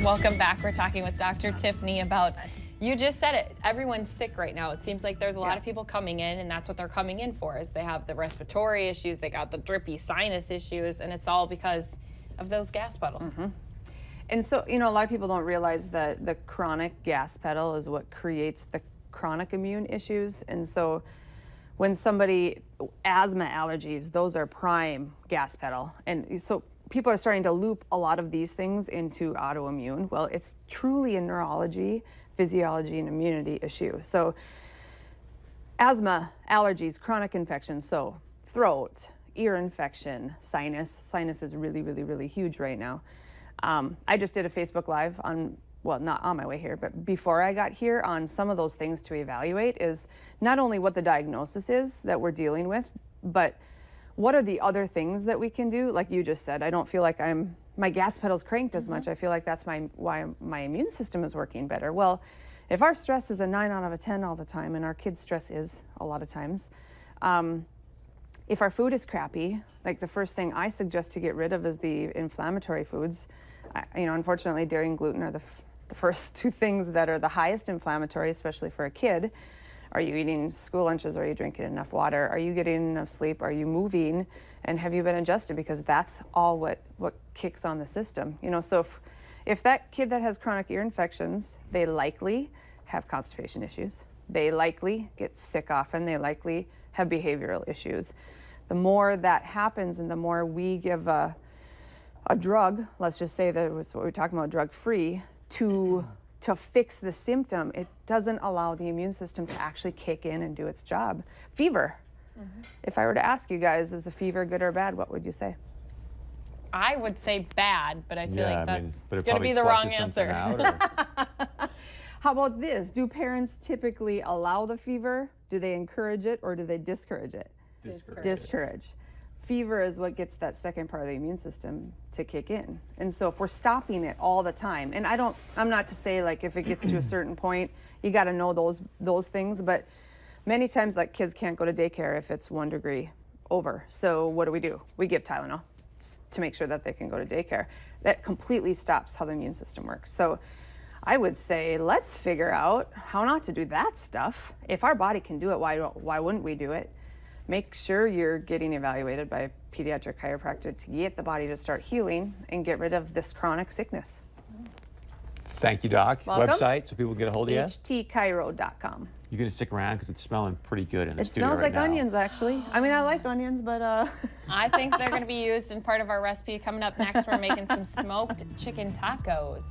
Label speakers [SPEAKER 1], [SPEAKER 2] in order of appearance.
[SPEAKER 1] Welcome back. We're talking with Dr. Tiffany about, you just said it, everyone's sick right now. It seems like there's a lot of people coming in, and that's what they're coming in for, is they have the respiratory issues, they got the drippy sinus issues, and it's all because of those gas pedals.
[SPEAKER 2] And so, you know, a lot of people don't realize that the chronic gas pedal is what creates the chronic immune issues. And so when somebody, asthma, allergies, those are prime gas pedal. And so people are starting to loop a lot of these things into autoimmune. Well, it's truly a neurology, physiology, and immunity issue. So asthma, allergies, chronic infections, so throat, ear infection, sinus. Sinus is really, really, really huge right now. I just did a Facebook Live on, well, not on my way here, but before I got here, on some of those things to evaluate is not only what the diagnosis is that we're dealing with, but what are the other things that we can do? Like you just said, I don't feel like my gas pedal's cranked as much. I feel like that's why my immune system is working better. Well, if our stress is a 9 out of a 10 all the time, and our kids' stress is a lot of times, if our food is crappy, like the first thing I suggest to get rid of is the inflammatory foods. You know, unfortunately, dairy and gluten are the first two things that are the highest inflammatory, especially for a kid. Are you eating school lunches? Are you drinking enough water? Are you getting enough sleep? Are you moving? And have you been adjusted? Because that's all what kicks on the system. You know, so if that kid that has chronic ear infections, they likely have constipation issues. They likely get sick often. They likely have behavioral issues. The more that happens and the more we give a drug, let's just say that was what we're talking about, drug-free, to fix the symptom, it doesn't allow the immune system to actually kick in and do its job. Fever. If I were to ask you guys, is a fever good or bad, what would you say?
[SPEAKER 1] I would say bad, but I feel like that's
[SPEAKER 3] going
[SPEAKER 1] to be the wrong answer.
[SPEAKER 2] How about this? Do parents typically allow the fever? Do they encourage it, or do they discourage it? Discourage. Fever is what gets that second part of the immune system to kick in. And so if we're stopping it all the time, and I'm not to say like if it gets to a certain point, you got to know those things, but many times like kids can't go to daycare if it's 1 degree over. So what do? We give Tylenol to make sure that they can go to daycare. That completely stops how the immune system works. So I would say let's figure out how not to do that stuff. If our body can do it, why wouldn't we do it? Make sure you're getting evaluated by a pediatric chiropractor to get the body to start healing and get rid of this chronic sickness.
[SPEAKER 3] Thank you, Doc.
[SPEAKER 2] Welcome.
[SPEAKER 3] Website so people can get a hold of you?
[SPEAKER 2] htchiro.com.
[SPEAKER 3] You're going to stick around because it's smelling pretty good in the
[SPEAKER 2] It
[SPEAKER 3] studio
[SPEAKER 2] smells
[SPEAKER 3] right
[SPEAKER 2] like
[SPEAKER 3] now.
[SPEAKER 2] onions, actually. I mean, I like onions, but
[SPEAKER 1] I think they're going to be used in part of our recipe. Coming up next, we're making some smoked chicken tacos.